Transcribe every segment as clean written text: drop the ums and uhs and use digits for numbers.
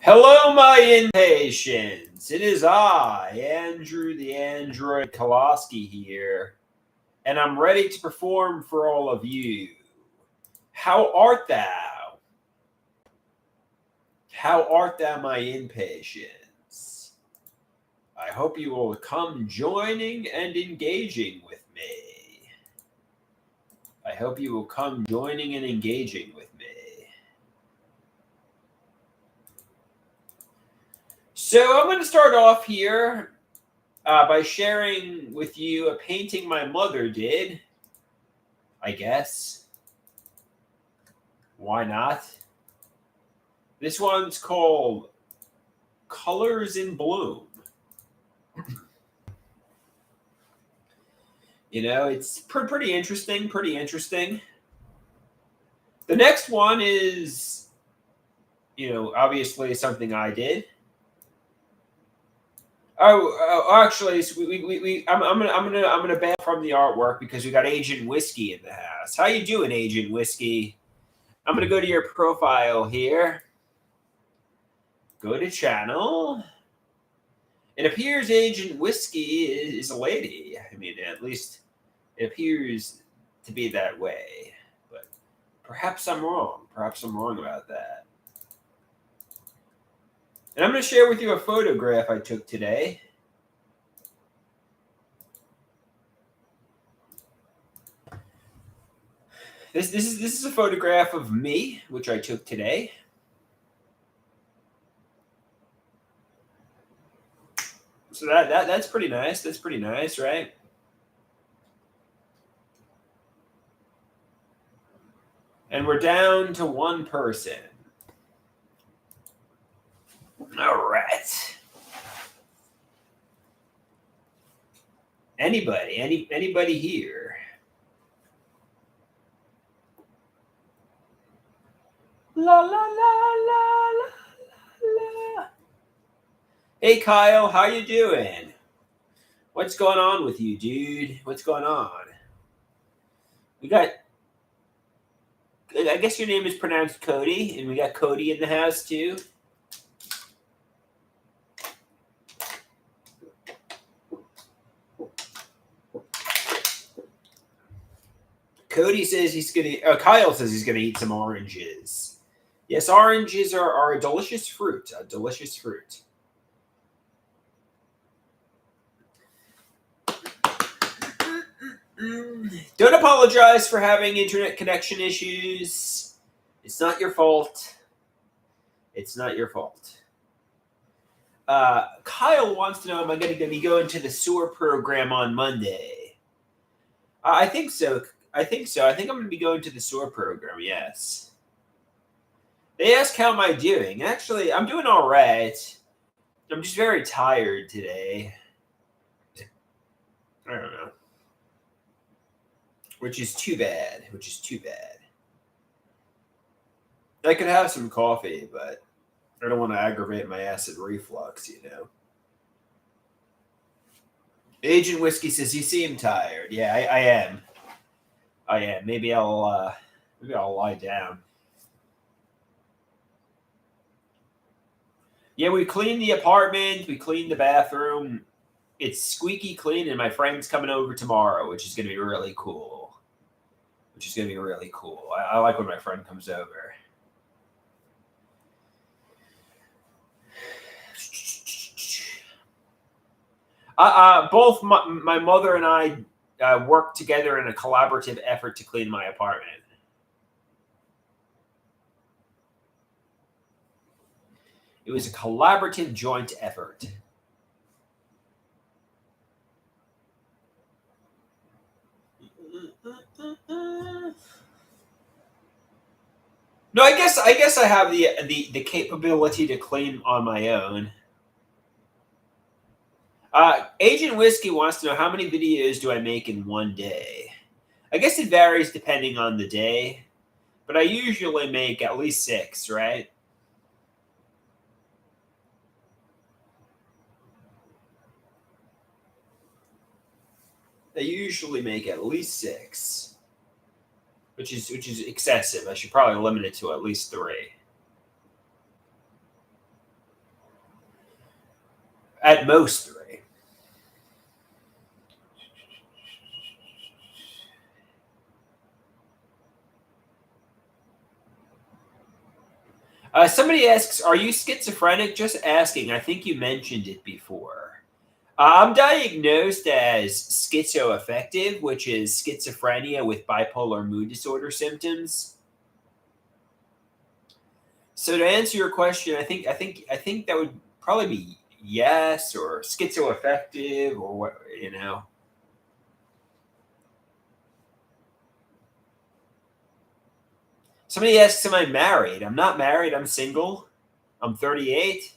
Hello, my impatience. It is I, Andrew the Android Koloski here, and I'm ready to perform for all of you. How art thou? How art thou, my impatience? I hope you will come joining and engaging with me. I hope you will come joining and engaging with me. So I'm going to start off here by sharing with you a painting my mother did, I guess. Why not? This one's called Colors in Bloom. It's pretty interesting, The next one is, obviously something I did. Actually, I'm gonna ban from the artwork because we got Agent Whiskey in the house. How you doing, Agent Whiskey? I'm gonna go to your profile here. Go to channel. It appears Agent Whiskey is a lady. I mean, at least it appears to be that way. But perhaps I'm wrong. Perhaps I'm wrong about that. And I'm going to share with you a photograph I took today. This is a photograph of me, which I took today. So that's pretty nice. That's pretty nice, right? And we're down to one person. All right. Anybody here? La la la la la la. Hey Kyle, how you doing? What's going on with you, dude? What's going on? We got, I guess your name is pronounced Cody, and we got Cody in the house too. Cody says Kyle says he's gonna eat some oranges. Yes, oranges are a delicious fruit. A delicious fruit. Don't apologize for having internet connection issues. It's not your fault. It's not your fault. Kyle wants to know, am I going to be going to the sewer program on Monday? I think so. I think I'm going to be going to the sewer program, yes. They ask how am I doing. Actually, I'm doing all right. I'm just very tired today. I don't know. Which is too bad. I could have some coffee, but I don't want to aggravate my acid reflux, Agent Whiskey says, you seem tired. Yeah, I am. Maybe I'll lie down. Yeah, we cleaned the apartment. We cleaned the bathroom. It's squeaky clean, and my friend's coming over tomorrow, which is going to be really cool. I like when my friend comes over. Both my mother and I worked together in a collaborative effort to clean my apartment. It was a collaborative joint effort. No, I guess I have the capability to clean on my own. Agent Whiskey wants to know how many videos do I make in one day. I guess it varies depending on the day, but I usually make at least 6, right? I usually make at least 6, which is excessive. I should probably limit it to at least 3. At most 3. Somebody asks, "Are you schizophrenic?" Just asking. I think you mentioned it before. I'm diagnosed as schizoaffective, which is schizophrenia with bipolar mood disorder symptoms. So to answer your question, I think that would probably be yes or schizoaffective or what. Somebody asks, "Am I married?" I'm not married. I'm single. I'm 38.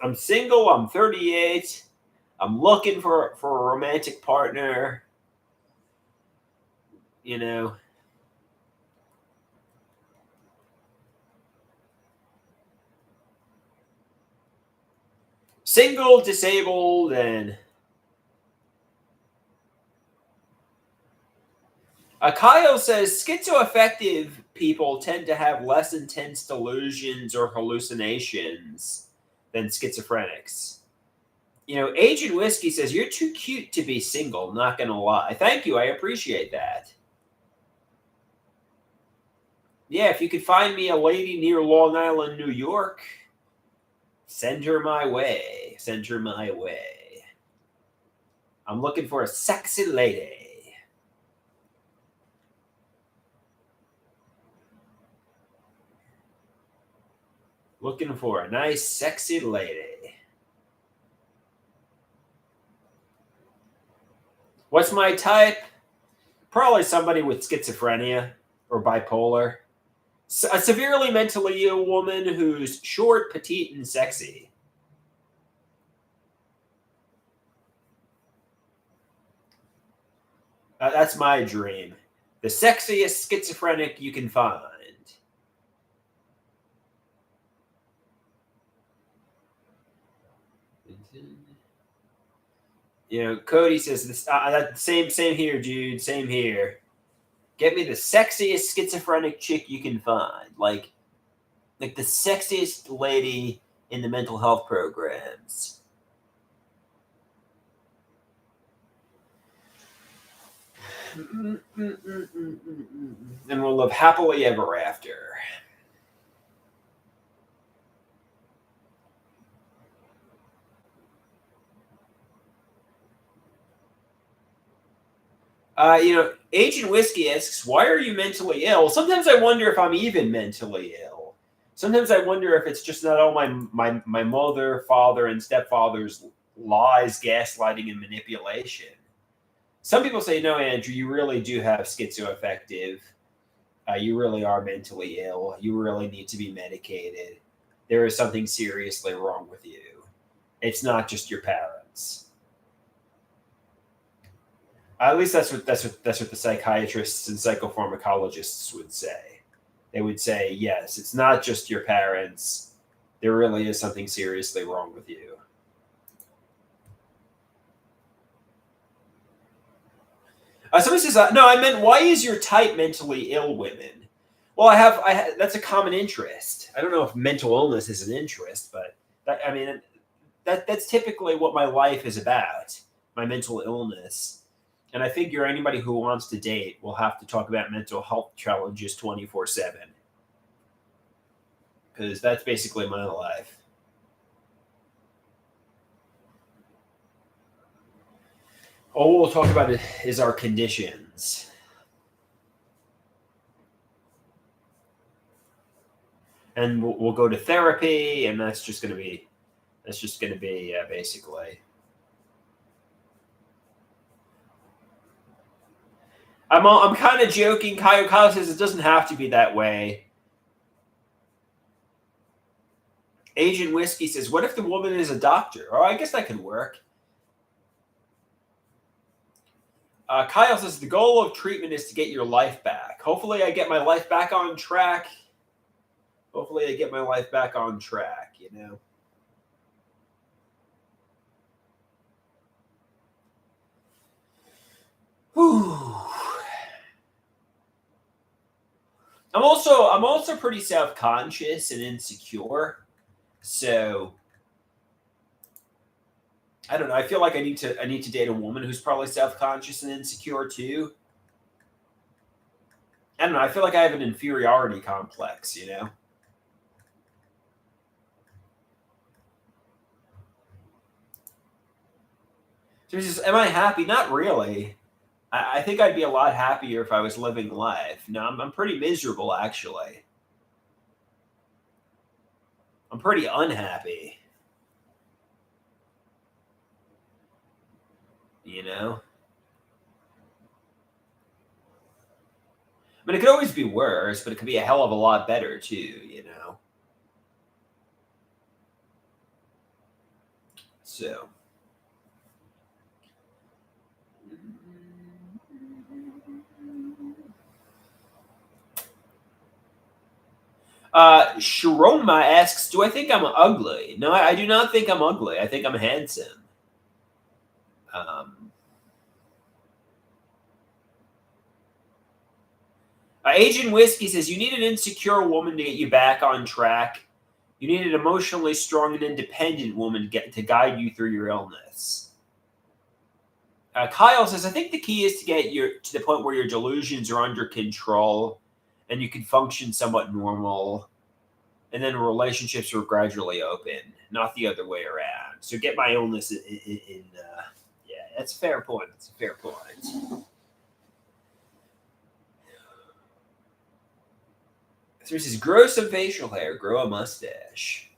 I'm single. I'm 38. I'm looking for a romantic partner. You know, single, disabled, and Kyle says schizoaffective people tend to have less intense delusions or hallucinations than schizophrenics. Agent Whiskey says you're too cute to be single. Not gonna lie. Thank you. I appreciate that. Yeah, if you could find me a lady near Long Island, New York, send her my way. Send her my way. I'm looking for a sexy lady. Looking for a nice, sexy lady. What's my type? Probably somebody with schizophrenia or bipolar. A severely mentally ill woman who's short, petite, and sexy. That's my dream. The sexiest schizophrenic you can find. Cody says this. Same here, dude. Same here. Get me the sexiest schizophrenic chick you can find, like the sexiest lady in the mental health programs. And we'll live happily ever after. Agent Whiskey asks, "Why are you mentally ill?" Sometimes I wonder if I'm even mentally ill. Sometimes I wonder if it's just not all my mother, father, and stepfather's lies, gaslighting, and manipulation. Some people say, "No, Andrew, you really do have schizoaffective. You really are mentally ill. You really need to be medicated. There is something seriously wrong with you. It's not just your parents." At least that's what the psychiatrists and psychopharmacologists would say. They would say, yes, it's not just your parents. There really is something seriously wrong with you. Somebody says, no, I meant, why is your type mentally ill women? Well, that's a common interest. I don't know if mental illness is an interest, but that's typically what my life is about, my mental illness. And I figure anybody who wants to date will have to talk about mental health challenges 24/7. Because that's basically my life. All we'll talk about is our conditions. And we'll go to therapy, and that's just going to be basically. I'm kind of joking. Kyle says it doesn't have to be that way. Agent Whiskey says, what if the woman is a doctor? Oh, I guess that could work. Kyle says, the goal of treatment is to get your life back. Hopefully I get my life back on track. Whew. I'm also pretty self-conscious and insecure. So I don't know. I feel like I need to date a woman who's probably self-conscious and insecure too. I don't know. I feel like I have an inferiority complex, you know? So it's just, am I happy? Not really. I think I'd be a lot happier if I was living life. No, I'm pretty miserable, actually. I'm pretty unhappy, you know? I mean, it could always be worse, but it could be a hell of a lot better, too, you know? So. Sharoma asks, "Do I think I'm ugly?" No, I do not think I'm ugly. I think I'm handsome. Um, Agent Whiskey says, "You need an insecure woman to get you back on track. You need an emotionally strong and independent woman to guide you through your illness." Kyle says, "I think the key is to get to the point where your delusions are under control, and you can function somewhat normal, and then relationships will gradually open, not the other way around. So get my illness in yeah, that's a fair point. That's a fair point." So he says, "Grow some facial hair, grow a mustache."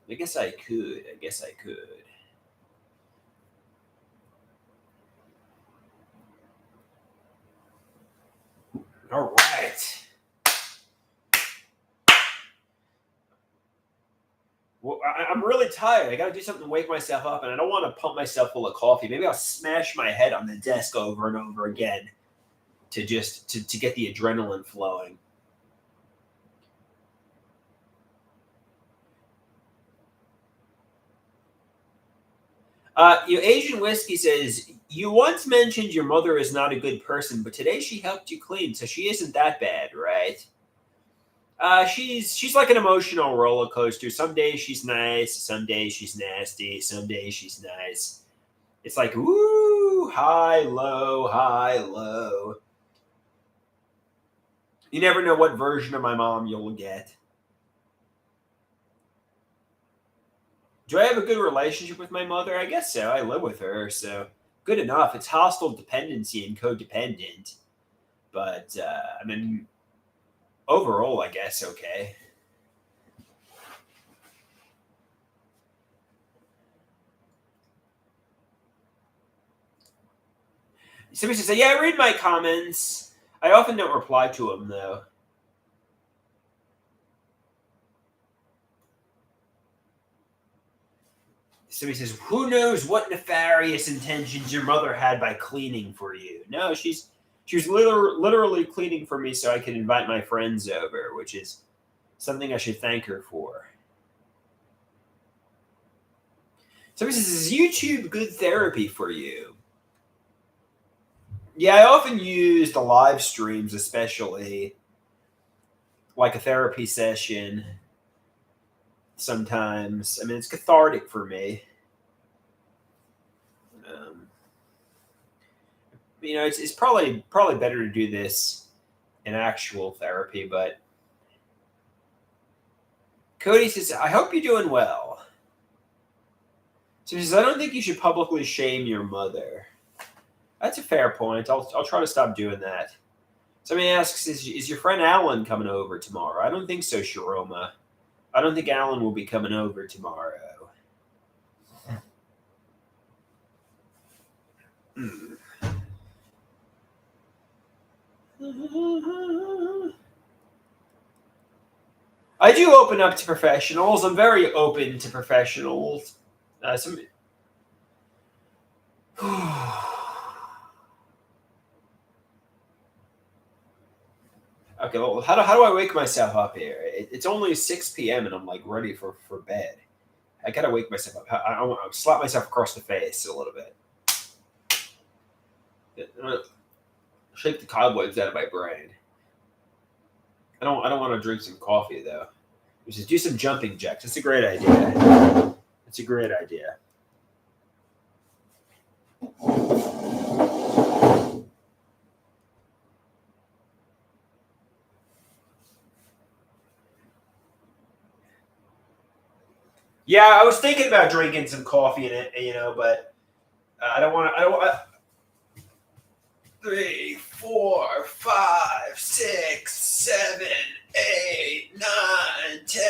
I guess I could. I guess I could. All right. Well, I'm really tired. I got to do something to wake myself up, and I don't want to pump myself full of coffee. Maybe I'll smash my head on the desk over and over again to just to get the adrenaline flowing. Asian Whiskey says, "You once mentioned your mother is not a good person, but today she helped you clean, so she isn't that bad, right?" She's like an emotional roller coaster. Some days she's nice, some days she's nasty, some days she's nice. It's like, woo, high, low, high, low. You never know what version of my mom you'll get. Do I have a good relationship with my mother? I guess so. I live with her, so good enough. It's hostile dependency and codependent, but I mean, overall, I guess okay. Somebody says, "Yeah, I read my comments. I often don't reply to them though." Somebody says, "Who knows what nefarious intentions your mother had by cleaning for you?" No, she was literally cleaning for me so I could invite my friends over, which is something I should thank her for. Somebody says, "Is YouTube good therapy for you?" Yeah, I often use the live streams, especially like a therapy session. Sometimes, I mean, it's cathartic for me. Um, it's probably better to do this in actual therapy. But Cody says, "I hope you're doing well." So he says, "I don't think you should publicly shame your mother." That's a fair point. I'll try to stop doing that. Somebody asks, is your friend Alan coming over tomorrow? I don't think so, Sharoma. I don't think Alan will be coming over tomorrow. Hmm. I do open up to professionals. I'm very open to professionals. Some. Okay, well, how do I wake myself up here? It's only 6 p.m. and I'm like ready for bed. I gotta wake myself up. I want to slap myself across the face a little bit. Shake the cobwebs out of my brain. I don't want to drink some coffee though. We should do some jumping jacks. That's a great idea. That's a great idea. Yeah, I was thinking about drinking some coffee in it, but I don't want to. I don't want. 3, 4, 5, 6, 7, 8, 9, 10,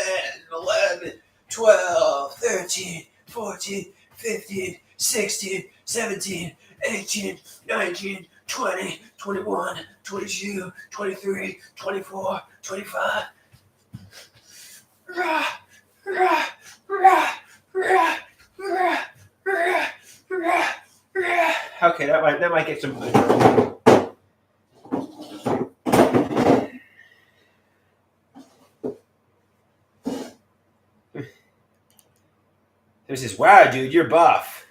11, 12, 13, 14, 15, 16, 17, 18, 19, 20, 21, 22, 23, 24, 25. Rah, rah, rah, rah, rah, rah, rah, rah. Okay, that might get some. There's this, wow, dude, you're buff.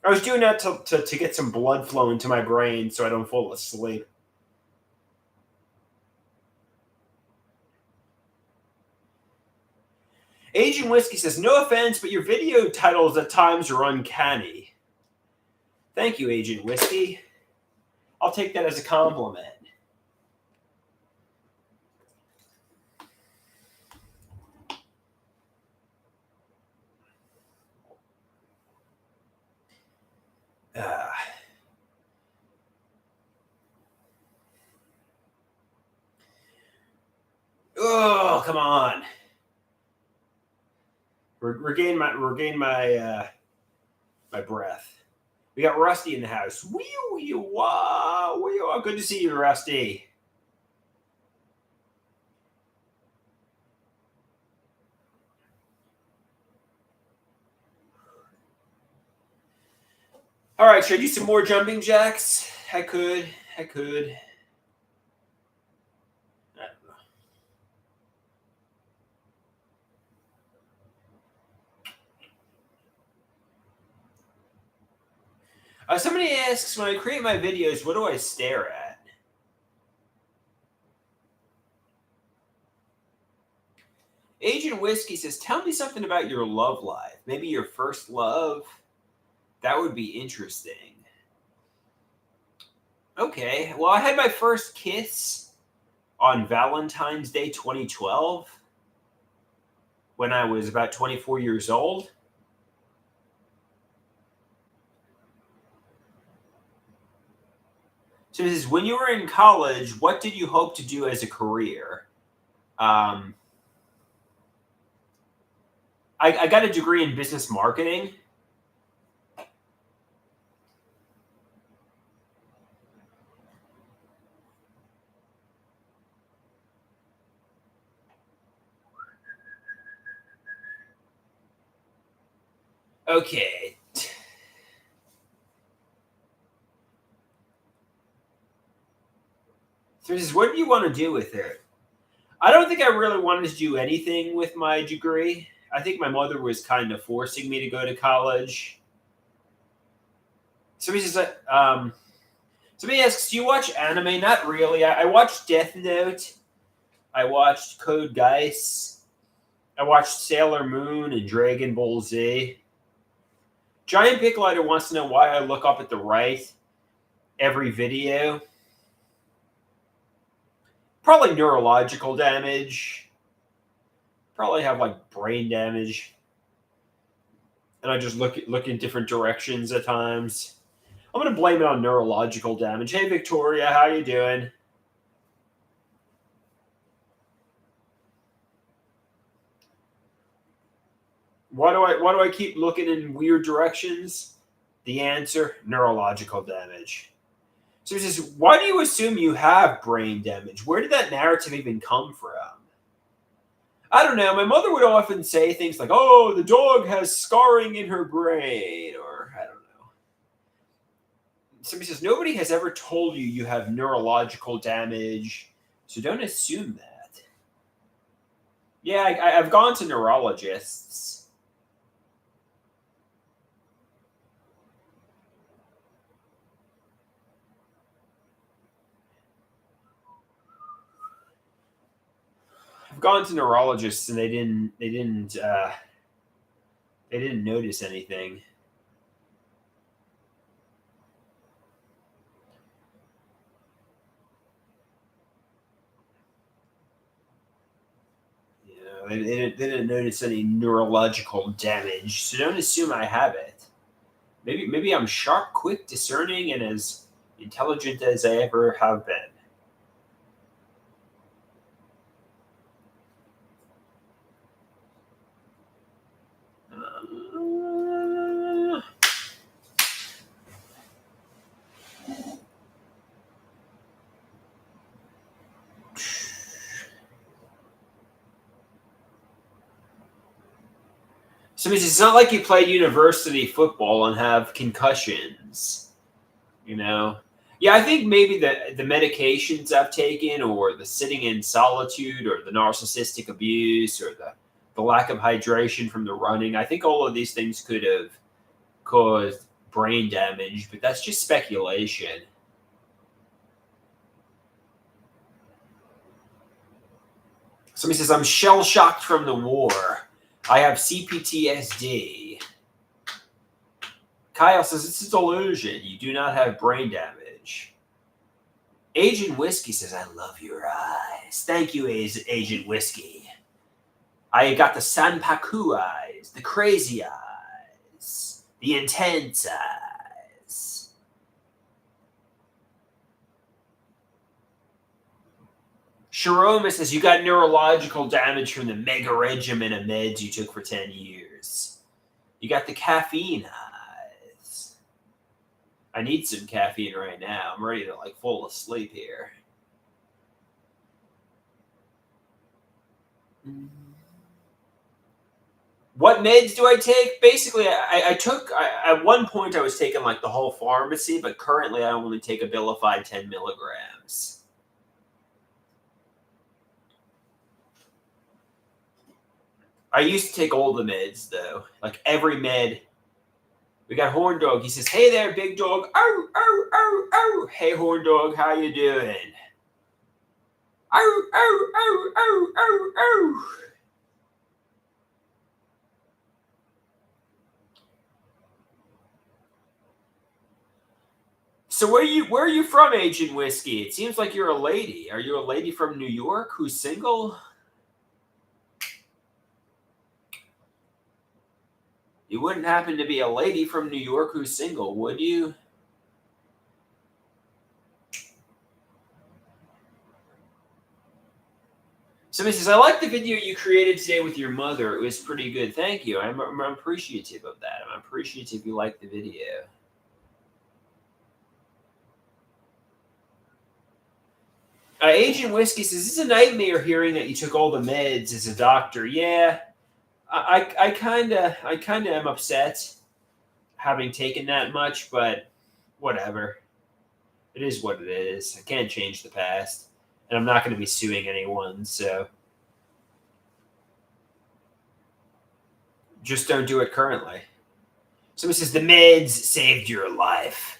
I was doing that to get some blood flow into my brain so I don't fall asleep. Agent Whiskey says, no offense, but your video titles at times are uncanny. Thank you, Agent Whiskey. I'll take that as a compliment. Oh, come on. Regain my my breath. We got Rusty in the house. Wow. Good to see you, Rusty. All right, should I do some more jumping jacks? I could. Somebody asks, when I create my videos, what do I stare at? Agent Whiskey says, tell me something about your love life. Maybe your first love. That would be interesting. Okay, well, I had my first kiss on Valentine's Day 2012 when I was about 24 years old. So this is, when you were in college, what did you hope to do as a career? I got a degree in business marketing. Okay. So this is, what do you want to do with it? I don't think I really wanted to do anything with my degree. I think my mother was kind of forcing me to go to college. Somebody says, somebody asks, do you watch anime? Not really. I watched Death Note. I watched Code Geass. I watched Sailor Moon and Dragon Ball Z. Giant Pick Lighter wants to know why I look up at the right every video. Probably neurological damage. Probably have like brain damage. And I just look in different directions at times. I'm going to blame it on neurological damage. Hey, Victoria, how you doing? Why do I keep looking in weird directions? The answer, neurological damage. So it says, why do you assume you have brain damage? Where did that narrative even come from? I don't know. My mother would often say things like, oh, the dog has scarring in her brain, or I don't know. Somebody says, nobody has ever told you have neurological damage, so don't assume that. Yeah, I've gone to neurologists. I've gone to neurologists and they didn't notice anything. You know, they didn't notice any neurological damage, so don't assume I have it. Maybe I'm sharp, quick, discerning, and as intelligent as I ever have been. So it's not like you play university football and have concussions, you know? Yeah, I think maybe the medications I've taken, or the sitting in solitude, or the narcissistic abuse, or the lack of hydration from the running, I think all of these things could have caused brain damage, but that's just speculation. Somebody says, I'm shell shocked from the war. I have CPTSD. Kyle says, it's a delusion. You do not have brain damage. Agent Whiskey says, I love your eyes. Thank you, Agent Whiskey. I got the Sanpaku eyes, the crazy eyes, the intense eyes. Sharoma says, you got neurological damage from the mega regimen of meds you took for 10 years. You got the caffeine eyes. I need some caffeine right now. I'm ready to fall asleep here. What meds do I take? Basically, at one point I was taking the whole pharmacy, but currently I only take Abilify 10 milligrams. I used to take all the meds, though. Every med. We got Horn Dog. He says, hey there, big dog. Oh, oh, oh, oh. Hey, Horn Dog, how you doing? Oh, oh, oh, oh, oh, oh. So where are you from, Agent Whiskey? It seems like you're a lady. Are you a lady from New York who's single? You wouldn't happen to be a lady from New York who's single, would you? Somebody says, I like the video you created today with your mother. It was pretty good. Thank you. I'm appreciative of that. I'm appreciative you liked the video. Agent Whiskey says, it's a nightmare hearing that you took all the meds as a doctor. Yeah, I kind of am upset having taken that much, but whatever. It is what it is. I can't change the past, and I'm not going to be suing anyone, so just don't do it currently. Somebody says, the meds saved your life.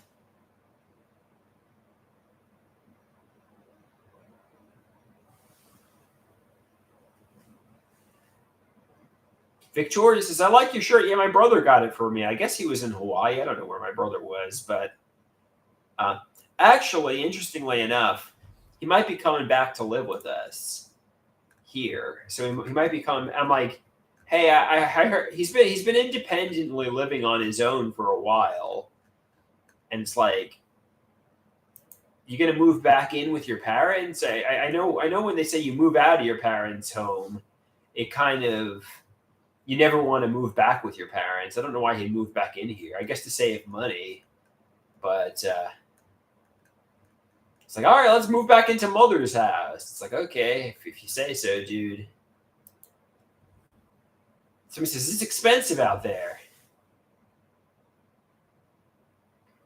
Victoria says, I like your shirt. Yeah, my brother got it for me. I guess he was in Hawaii. I don't know where my brother was, but actually, interestingly enough, he might be coming back to live with us here. So he might be coming. I'm like, hey, I heard he's been independently living on his own for a while, and it's like, you gonna move back in with your parents? I know when they say you move out of your parents' home, it kind of, you never want to move back with your parents. I don't know why he moved back in here. I guess to save money, but it's like, all right, let's move back into mother's house. It's like, okay, if you say so, dude. Somebody says, it's expensive out there.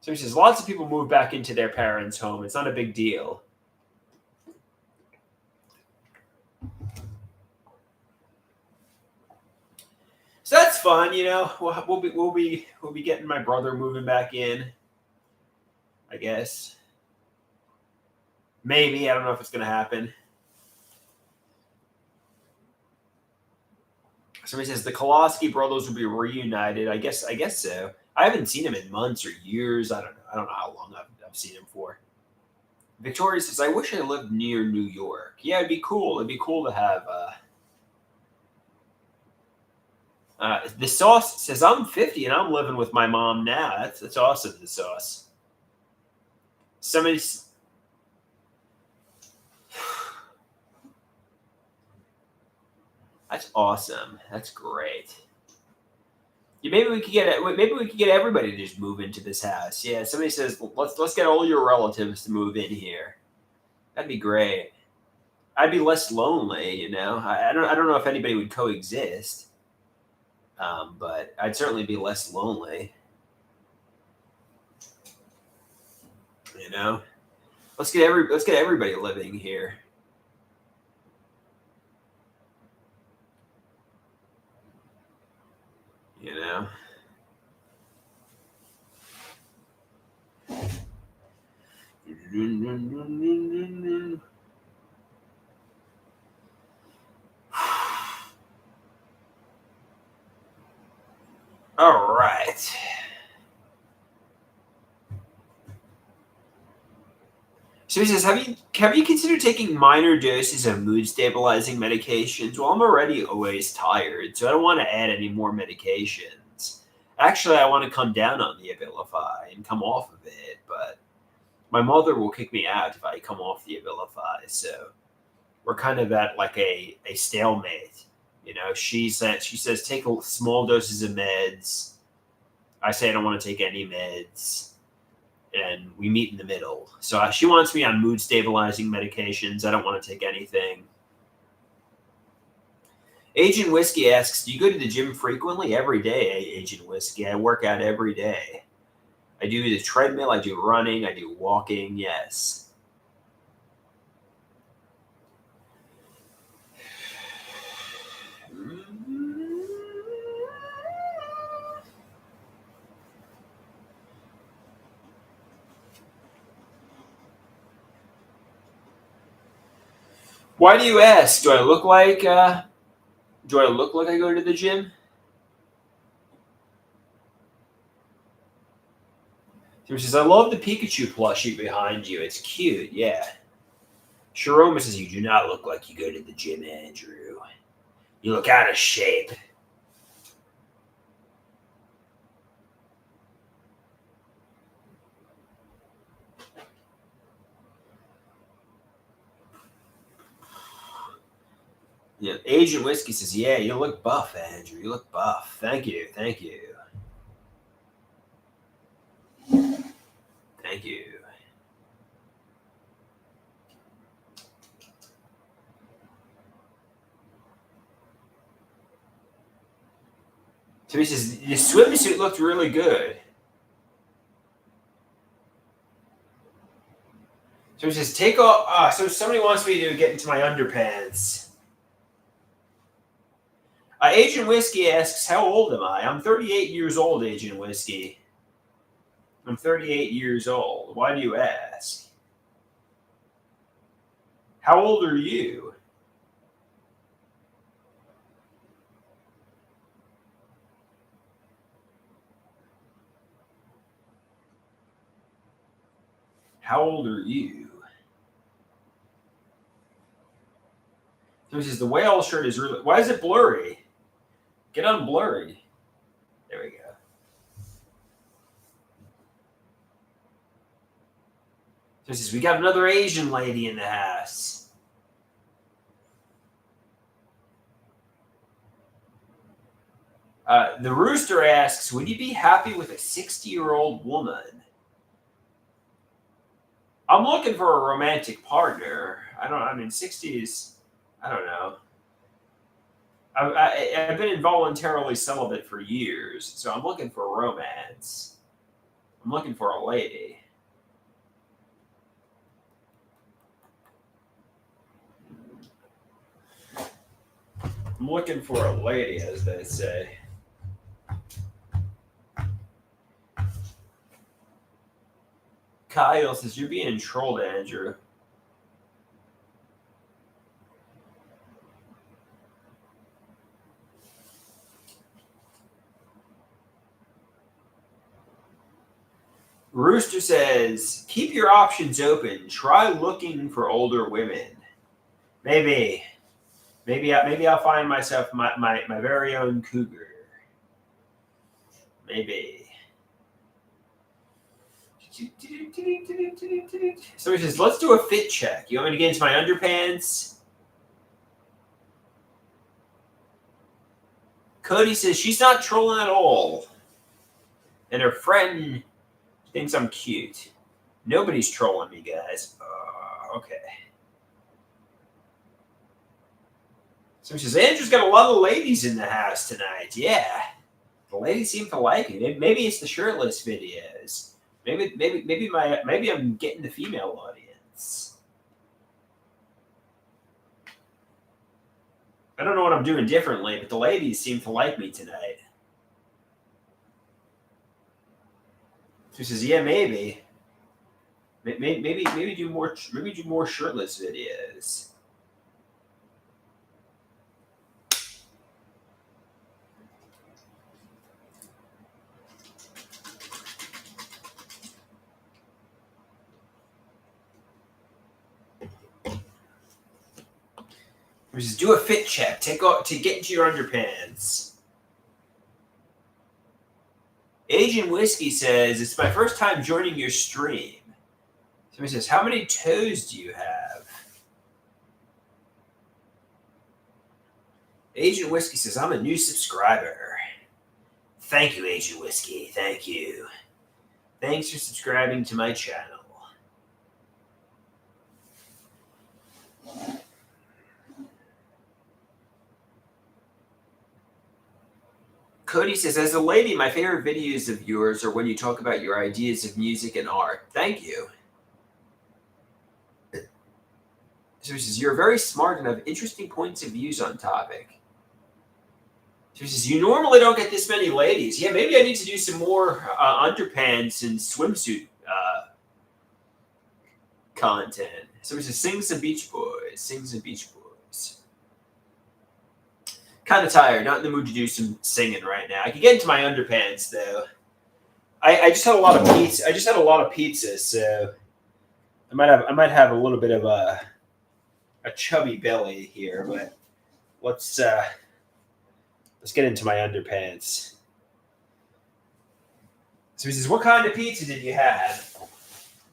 Somebody says, lots of people move back into their parents' home. It's not a big deal. So that's fun, We'll be getting my brother moving back in, I guess. Maybe, I don't know if it's gonna happen. Somebody says the Koloski brothers will be reunited. I guess so. I haven't seen him in months or years. I don't know. I don't know how long I've seen him for. Victoria says, I wish I lived near New York. Yeah, it'd be cool. It'd be cool to have. The Sauce says, I'm 50 and I'm living with my mom now. That's awesome, the Sauce. Somebody's. That's awesome. That's great. Yeah, maybe we could get everybody to just move into this house. Yeah, somebody says let's get all your relatives to move in here. That'd be great. I'd be less lonely, you know. I don't know if anybody would coexist, but I'd certainly be less lonely. You know, let's get everybody living here. You know. All right. So he says, have you considered taking minor doses of mood stabilizing medications? Well, I'm already always tired, so I don't want to add any more medications. Actually, I want to come down on the Abilify and come off of it, but my mother will kick me out if I come off the Abilify. So we're kind of at like a stalemate. You know, she says take small doses of meds. I say I don't want to take any meds. And we meet in the middle. So she wants me on mood stabilizing medications. I don't want to take anything. Agent Whiskey asks, do you go to the gym frequently? Every day, Agent Whiskey. I work out every day. I do the treadmill. I do running. I do walking. Yes. Why do you ask? Do I look like I go to the gym? She says, I love the Pikachu plushie behind you. It's cute, yeah. Sharoma says, you do not look like you go to the gym, Andrew. You look out of shape. Yeah, Agent Whiskey says, yeah, you look buff, Andrew. You look buff. Thank you. Thank you. Thank you. So he says, the swimsuit looked really good. So he says, take off. So somebody wants me to get into my underpants. Agent Whiskey asks, how old am I? I'm 38 years old, Agent Whiskey. I'm 38 years old. Why do you ask? How old are you? How old are you? So he says, the whale shirt is really... Why is it blurry? Get on blurry. There we go. So he says, we got another Asian lady in the house. The Rooster asks, would you be happy with a 60-year-old woman? I'm looking for a romantic partner. 60s, I don't know. I've been involuntarily celibate for years, so I'm looking for romance. I'm looking for a lady. I'm looking for a lady, as they say. Kyle says, you're being trolled, Andrew. Rooster says, keep your options open. Try looking for older women. Maybe I'll find myself my very own cougar. Maybe. So he says, let's do a fit check. You want me to get into my underpants? Cody says she's not trolling at all. And her friend thinks I'm cute. Nobody's trolling me, guys. Okay. So he says, Andrew's got a lot of ladies in the house tonight. Yeah. The ladies seem to like it. Maybe it's the shirtless videos. Maybe I'm getting the female audience. I don't know what I'm doing differently, but the ladies seem to like me tonight. So he says, yeah, maybe do more shirtless videos. Just do a fit check. Take off to get into your underpants. Agent Whiskey says, it's my first time joining your stream. Somebody says, how many toes do you have? Agent Whiskey says, I'm a new subscriber. Thank you, Agent Whiskey. Thank you. Thanks for subscribing to my channel. Cody says, as a lady, my favorite videos of yours are when you talk about your ideas of music and art. Thank you. So he says, you're very smart and have interesting points of views on topic. So he says, you normally don't get this many ladies. Yeah, maybe I need to do some more underpants and swimsuit content. So he says, sing some Beach Boys. Sing some Beach Boys. Kind of tired. Not in the mood to do some singing right now. I could get into my underpants, though. I just had a lot of pizza. I just had a lot of pizza, so I might have a little bit of a chubby belly here, but let's get into my underpants. So he says, "What kind of pizza did you have?"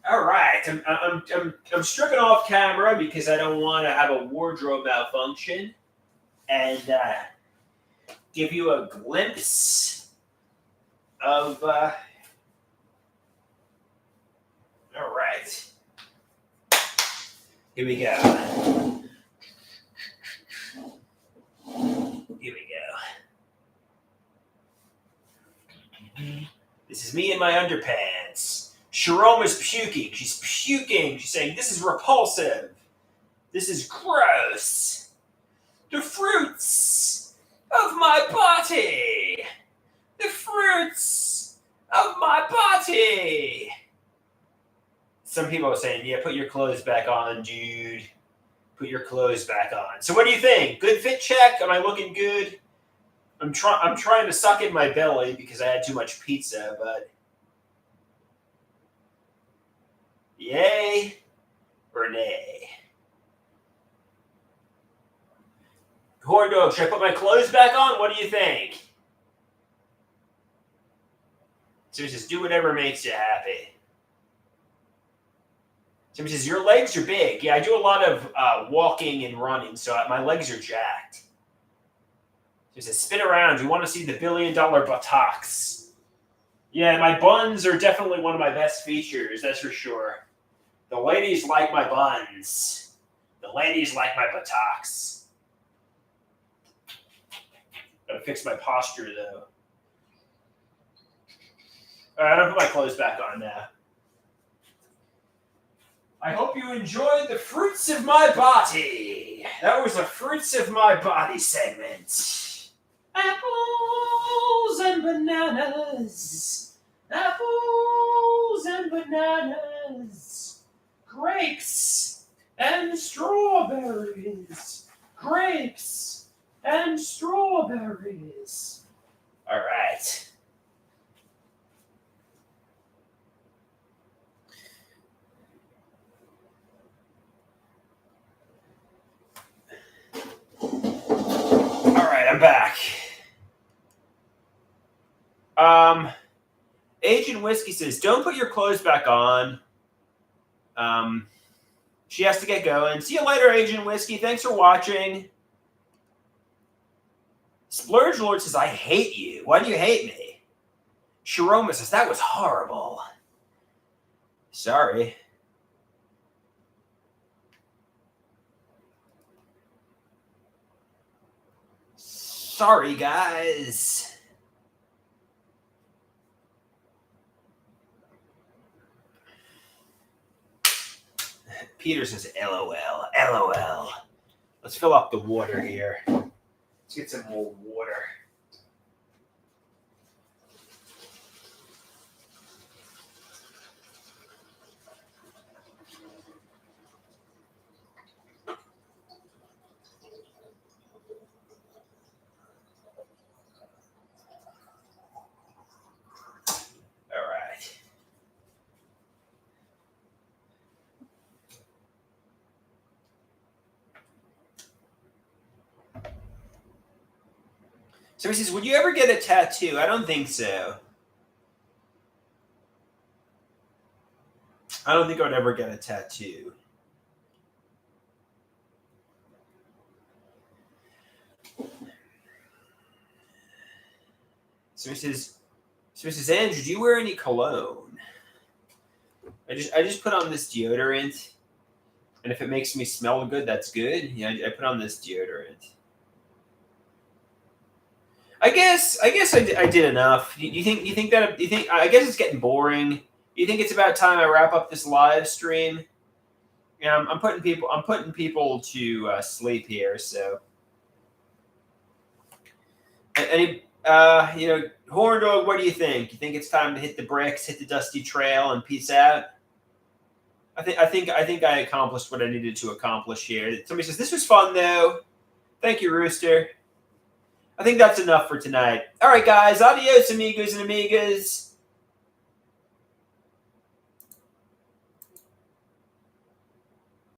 All right, I'm stripping off camera because I don't want to have a wardrobe malfunction, and give you a glimpse of. All right, here we go. Here we go. This is me in my underpants. Sharon is puking. She's puking. She's saying, this is repulsive. This is gross. The fruits of my body. The fruits of my body. Some people are saying, yeah, put your clothes back on, dude. Put your clothes back on. So what do you think? Good fit check? Am I looking good? I'm trying to suck in my belly because I had too much pizza, but yay or nay? Horn dog, should I put my clothes back on? What do you think? So he says, do whatever makes you happy. So he says, your legs are big. Yeah, I do a lot of walking and running, so my legs are jacked. He says, spin around. You want to see the $1 billion buttocks. Yeah, my buns are definitely one of my best features, that's for sure. The ladies like my buns. The ladies like my buttocks. Gotta fix my posture, though. All right, I'm gonna put my clothes back on now. I hope you enjoyed the fruits of my body. That was the fruits of my body segment. Apples and bananas. Apples and bananas. Grapes and strawberries. Grapes and strawberries. All right. Agent Whiskey says, don't put your clothes back on. She has to get going. See you later, Agent Whiskey. Thanks for watching. Splurge Lord says, I hate you. Why do you hate me? Sharoma says, that was horrible. Sorry. Sorry, guys. Peter says, LOL, LOL. Let's fill up the water here. Let's get some more water. All right. So he says, would you ever get a tattoo? I don't think so. I don't think I would ever get a tattoo. So he says, Andrew, do you wear any cologne? I just put on this deodorant, and if it makes me smell good, that's good. Yeah, I put on this deodorant. I guess I did enough. You think that I guess it's getting boring. You think it's about time I wrap up this live stream? Yeah, I'm putting people to sleep here. So, any Horn Dog, what do you think? You think it's time to hit the bricks, hit the dusty trail, and peace out? I think I accomplished what I needed to accomplish here. Somebody says this was fun though. Thank you, Rooster. I think that's enough for tonight. All right, guys. Adios, amigos and amigas.